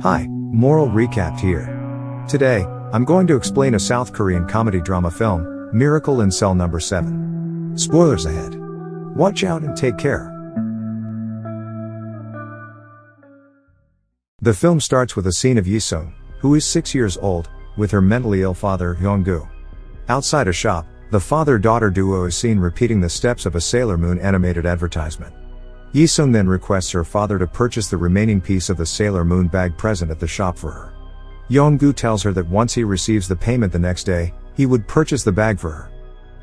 Hi, moral recap here. Today, I'm going to explain a South Korean comedy drama film, Miracle in Cell Number 7. Spoilers ahead. Watch out and take care. The film starts with a scene of Yi-sung, who is 6 years old, with her mentally ill father, Hyung-gu. Outside a shop, the father-daughter duo is seen repeating the steps of a Sailor Moon animated advertisement. Yi-sung then requests her father to purchase the remaining piece of the Sailor Moon bag present at the shop for her. Hyung-gu tells her that once he receives the payment the next day, he would purchase the bag for her.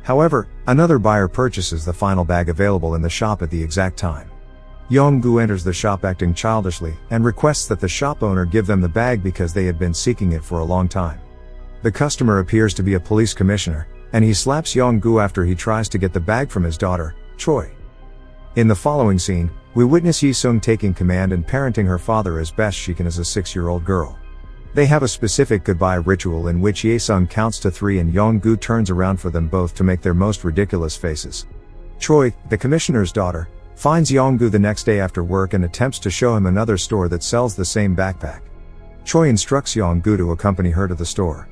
However, another buyer purchases the final bag available in the shop at the exact time. Hyung-gu enters the shop acting childishly and requests that the shop owner give them the bag because they had been seeking it for a long time. The customer appears to be a police commissioner, and he slaps Hyung-gu after he tries to get the bag from his daughter, Choi. In the following scene, we witness Yi-sung taking command and parenting her father as best she can as a 6-year-old girl. They have a specific goodbye ritual in which Yi-sung counts to 3 and Hyung-gu turns around for them both to make their most ridiculous faces. Choi, the commissioner's daughter, finds Hyung-gu the next day after work and attempts to show him another store that sells the same backpack. Choi instructs Hyung-gu to accompany her to the store.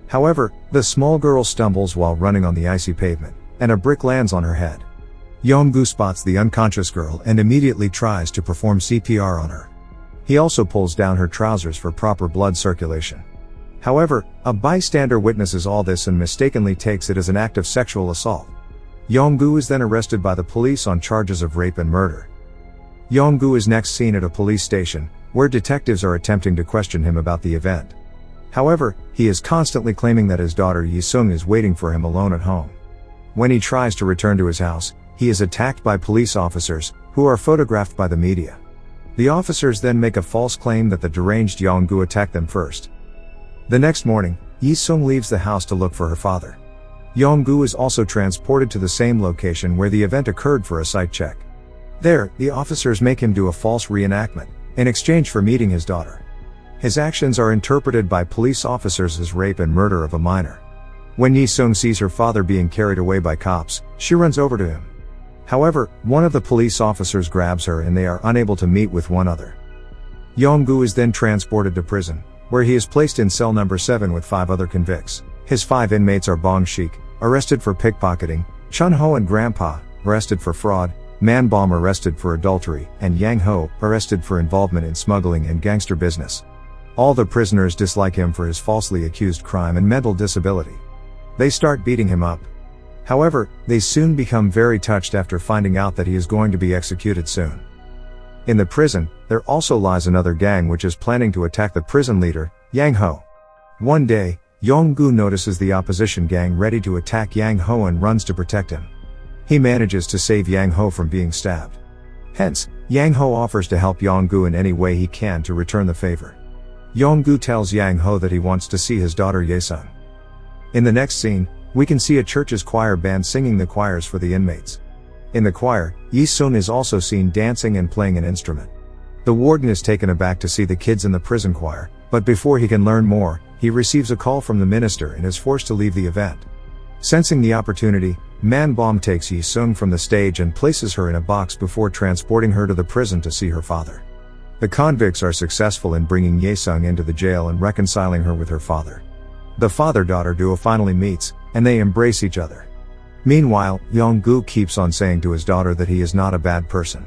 However, the small girl stumbles while running on the icy pavement, and a brick lands on her head. Hyung-gu spots the unconscious girl and immediately tries to perform CPR on her. He also pulls down her trousers for proper blood circulation. However, a bystander witnesses all this and mistakenly takes it as an act of sexual assault. Hyung-gu is then arrested by the police on charges of rape and murder. Hyung-gu is next seen at a police station, where detectives are attempting to question him about the event. However, he is constantly claiming that his daughter Yi-sung is waiting for him alone at home. When he tries to return to his house, he is attacked by police officers, who are photographed by the media. The officers then make a false claim that the deranged Hyung-gu attacked them first. The next morning, Yi-sung leaves the house to look for her father. Hyung-gu is also transported to the same location where the event occurred for a site check. There, the officers make him do a false reenactment, in exchange for meeting his daughter. His actions are interpreted by police officers as rape and murder of a minor. When Yi-sung sees her father being carried away by cops, she runs over to him. However, one of the police officers grabs her and they are unable to meet with one another. Hyung-gu is then transported to prison, where he is placed in cell number 7 with 5 other convicts. His 5 inmates are Bong Shik, arrested for pickpocketing, Chun-ho and Grandpa, arrested for fraud, Man Bom arrested for adultery, and Yang Ho, arrested for involvement in smuggling and gangster business. All the prisoners dislike him for his falsely accused crime and mental disability. They start beating him up. However, they soon become very touched after finding out that he is going to be executed soon. In the prison, there also lies another gang which is planning to attack the prison leader, Yang Ho. One day, Hyung-gu notices the opposition gang ready to attack Yang Ho and runs to protect him. He manages to save Yang Ho from being stabbed. Hence, Yang Ho offers to help Hyung-gu in any way he can to return the favor. Hyung-gu tells Yang Ho that he wants to see his daughter Yi-sung. In the next scene, we can see a church's choir band singing the choirs for the inmates. In the choir, Yi-sung is also seen dancing and playing an instrument. The warden is taken aback to see the kids in the prison choir, but before he can learn more, he receives a call from the minister and is forced to leave the event. Sensing the opportunity, Man Bom takes Yi-sung from the stage and places her in a box before transporting her to the prison to see her father. The convicts are successful in bringing Yi-sung into the jail and reconciling her with her father. The father-daughter duo finally meets, and they embrace each other. Meanwhile, Hyung-gu keeps on saying to his daughter that he is not a bad person.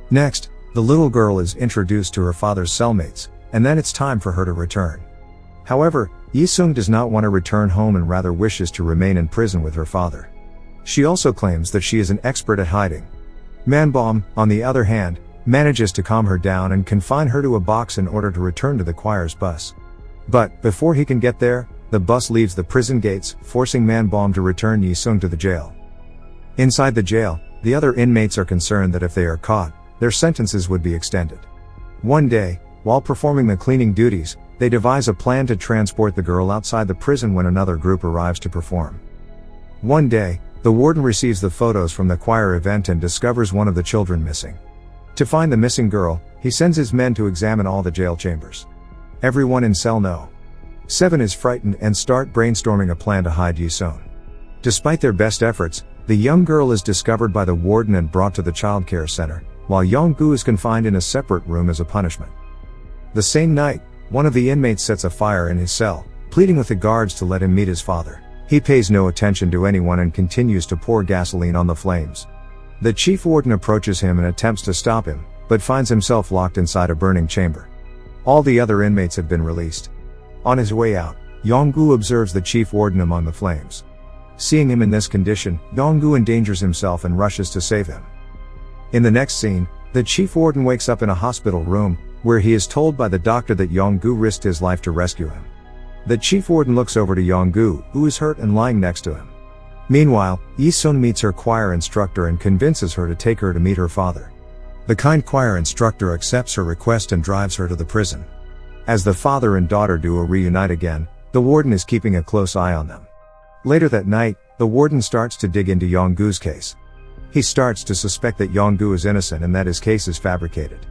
Next, the little girl is introduced to her father's cellmates, and then it's time for her to return. However, Yi-sung does not want to return home and rather wishes to remain in prison with her father. She also claims that she is an expert at hiding. Man Bom, on the other hand, manages to calm her down and confine her to a box in order to return to the choir's bus. But, before he can get there, the bus leaves the prison gates, forcing Man Bom to return Yi-sung to the jail. Inside the jail, the other inmates are concerned that if they are caught, their sentences would be extended. One day, while performing the cleaning duties, they devise a plan to transport the girl outside the prison when another group arrives to perform. One day, the warden receives the photos from the choir event and discovers one of the children missing. To find the missing girl, he sends his men to examine all the jail chambers. Everyone in cell No. 7 is frightened and start brainstorming a plan to hide Yi-sung. Despite their best efforts, the young girl is discovered by the warden and brought to the child care center, while Hyung-gu is confined in a separate room as a punishment. The same night, one of the inmates sets a fire in his cell, pleading with the guards to let him meet his father. He pays no attention to anyone and continues to pour gasoline on the flames. The chief warden approaches him and attempts to stop him, but finds himself locked inside a burning chamber. All the other inmates have been released. On his way out, Yonggu observes the chief warden among the flames. Seeing him in this condition, Yonggu endangers himself and rushes to save him. In the next scene, the chief warden wakes up in a hospital room, where he is told by the doctor that Yonggu risked his life to rescue him. The chief warden looks over to Yonggu, who is hurt and lying next to him. Meanwhile, Yi-sung meets her choir instructor and convinces her to take her to meet her father. The kind choir instructor accepts her request and drives her to the prison. As the father and daughter duo reunite again, the warden is keeping a close eye on them. Later that night, the warden starts to dig into Yonggu's case. He starts to suspect that Yonggu is innocent and that his case is fabricated.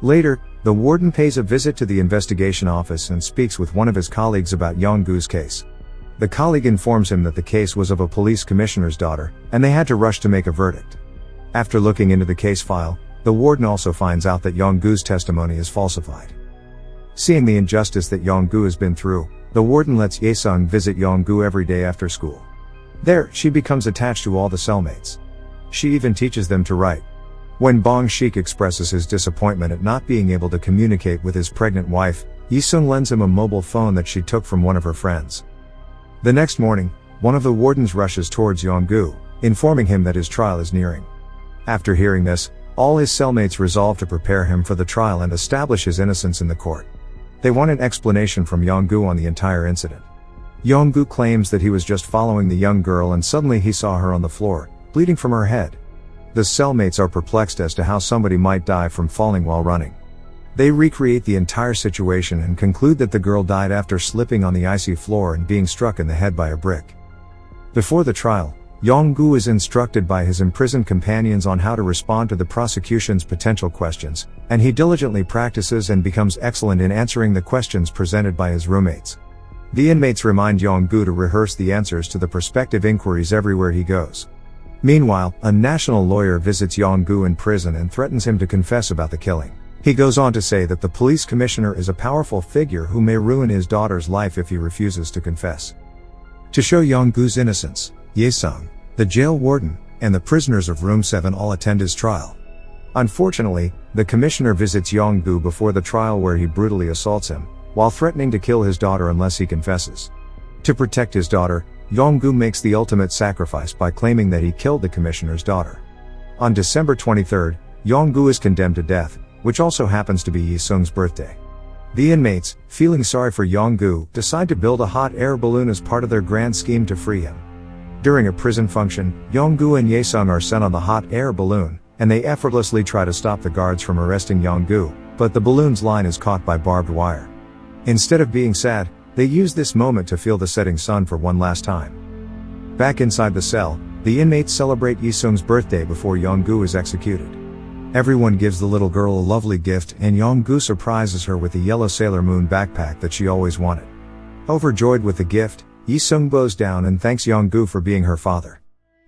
Later, the warden pays a visit to the investigation office and speaks with one of his colleagues about Yonggu's case. The colleague informs him that the case was of a police commissioner's daughter, and they had to rush to make a verdict. After looking into the case file, the warden also finds out that Yonggu's testimony is falsified. Seeing the injustice that Yonggu has been through, the warden lets Ye-sung visit Yonggu every day after school. There, she becomes attached to all the cellmates. She even teaches them to write. When Bong-shik expresses his disappointment at not being able to communicate with his pregnant wife, Yi-sung lends him a mobile phone that she took from one of her friends. The next morning, one of the wardens rushes towards Yonggu, informing him that his trial is nearing. After hearing this, all his cellmates resolve to prepare him for the trial and establish his innocence in the court. They want an explanation from Yonggu on the entire incident. Yonggu claims that he was just following the young girl and suddenly he saw her on the floor, bleeding from her head. The cellmates are perplexed as to how somebody might die from falling while running. They recreate the entire situation and conclude that the girl died after slipping on the icy floor and being struck in the head by a brick. Before the trial, Yonggu is instructed by his imprisoned companions on how to respond to the prosecution's potential questions, and he diligently practices and becomes excellent in answering the questions presented by his roommates. The inmates remind Yonggu to rehearse the answers to the prospective inquiries everywhere he goes. Meanwhile, a national lawyer visits Yonggu in prison and threatens him to confess about the killing. He goes on to say that the police commissioner is a powerful figure who may ruin his daughter's life if he refuses to confess. To show Yonggu's innocence, Ye-sung, the jail warden, and the prisoners of room 7 all attend his trial. Unfortunately, the commissioner visits Yonggu before the trial where he brutally assaults him, while threatening to kill his daughter unless he confesses. To protect his daughter, Yonggu makes the ultimate sacrifice by claiming that he killed the commissioner's daughter. On December 23, Yonggu is condemned to death, which also happens to be Yi-sung's birthday. The inmates, feeling sorry for Yonggu, decide to build a hot air balloon as part of their grand scheme to free him. During a prison function, Yonggu and Ye-sung are sent on the hot air balloon, and they effortlessly try to stop the guards from arresting Yonggu, but the balloon's line is caught by barbed wire. Instead of being sad, they use this moment to feel the setting sun for one last time. Back inside the cell, the inmates celebrate Yi-sung's birthday before Yonggu is executed. Everyone gives the little girl a lovely gift and Yonggu surprises her with a yellow Sailor Moon backpack that she always wanted. Overjoyed with the gift, Yi-sung bows down and thanks Yonggu for being her father.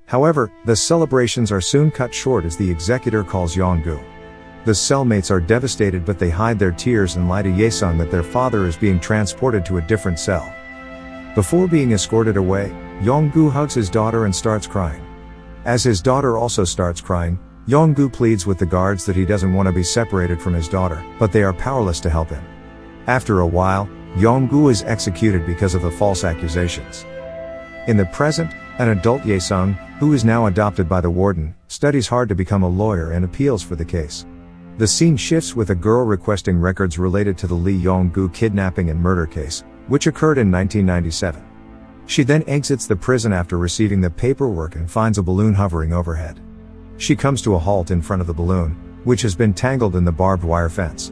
However, the celebrations are soon cut short as the executor calls Yonggu. The cellmates are devastated but they hide their tears and lie to Ye-sung that their father is being transported to a different cell. Before being escorted away, Yonggu hugs his daughter and starts crying. As his daughter also starts crying, Yonggu pleads with the guards that he doesn't want to be separated from his daughter, but they are powerless to help him. After a while, Yonggu is executed because of the false accusations. In the present, an adult Ye-sung, who is now adopted by the warden, studies hard to become a lawyer and appeals for the case. The scene shifts with a girl requesting records related to the Lee Yong-gu kidnapping and murder case, which occurred in 1997. She then exits the prison after receiving the paperwork and finds a balloon hovering overhead. She comes to a halt in front of the balloon, which has been tangled in the barbed wire fence.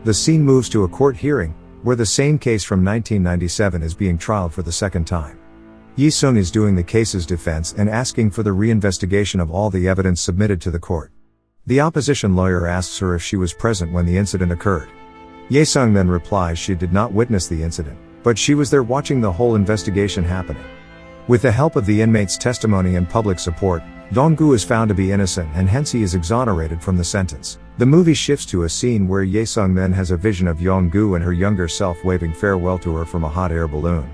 The scene moves to a court hearing, where the same case from 1997 is being trialed for the second time. Yi-sung is doing the case's defense and asking for the reinvestigation of all the evidence submitted to the court. The opposition lawyer asks her if she was present when the incident occurred. Ye-sung then replies she did not witness the incident, but she was there watching the whole investigation happening. With the help of the inmates' testimony and public support, Yong-gu is found to be innocent and hence he is exonerated from the sentence. The movie shifts to a scene where Ye-sung then has a vision of Yong-gu and her younger self waving farewell to her from a hot air balloon.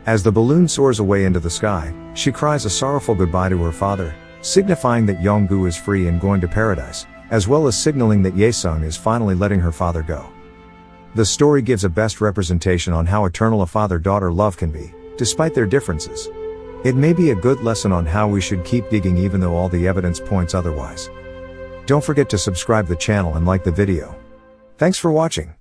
As the balloon soars away into the sky, she cries a sorrowful goodbye to her father, signifying that Yong-gu is free and going to paradise, as well as signaling that Ye-sung is finally letting her father go. The story gives a best representation on how eternal a father-daughter love can be, despite their differences. It may be a good lesson on how we should keep digging even though all the evidence points otherwise. Don't forget to subscribe the channel and like the video. Thanks for watching.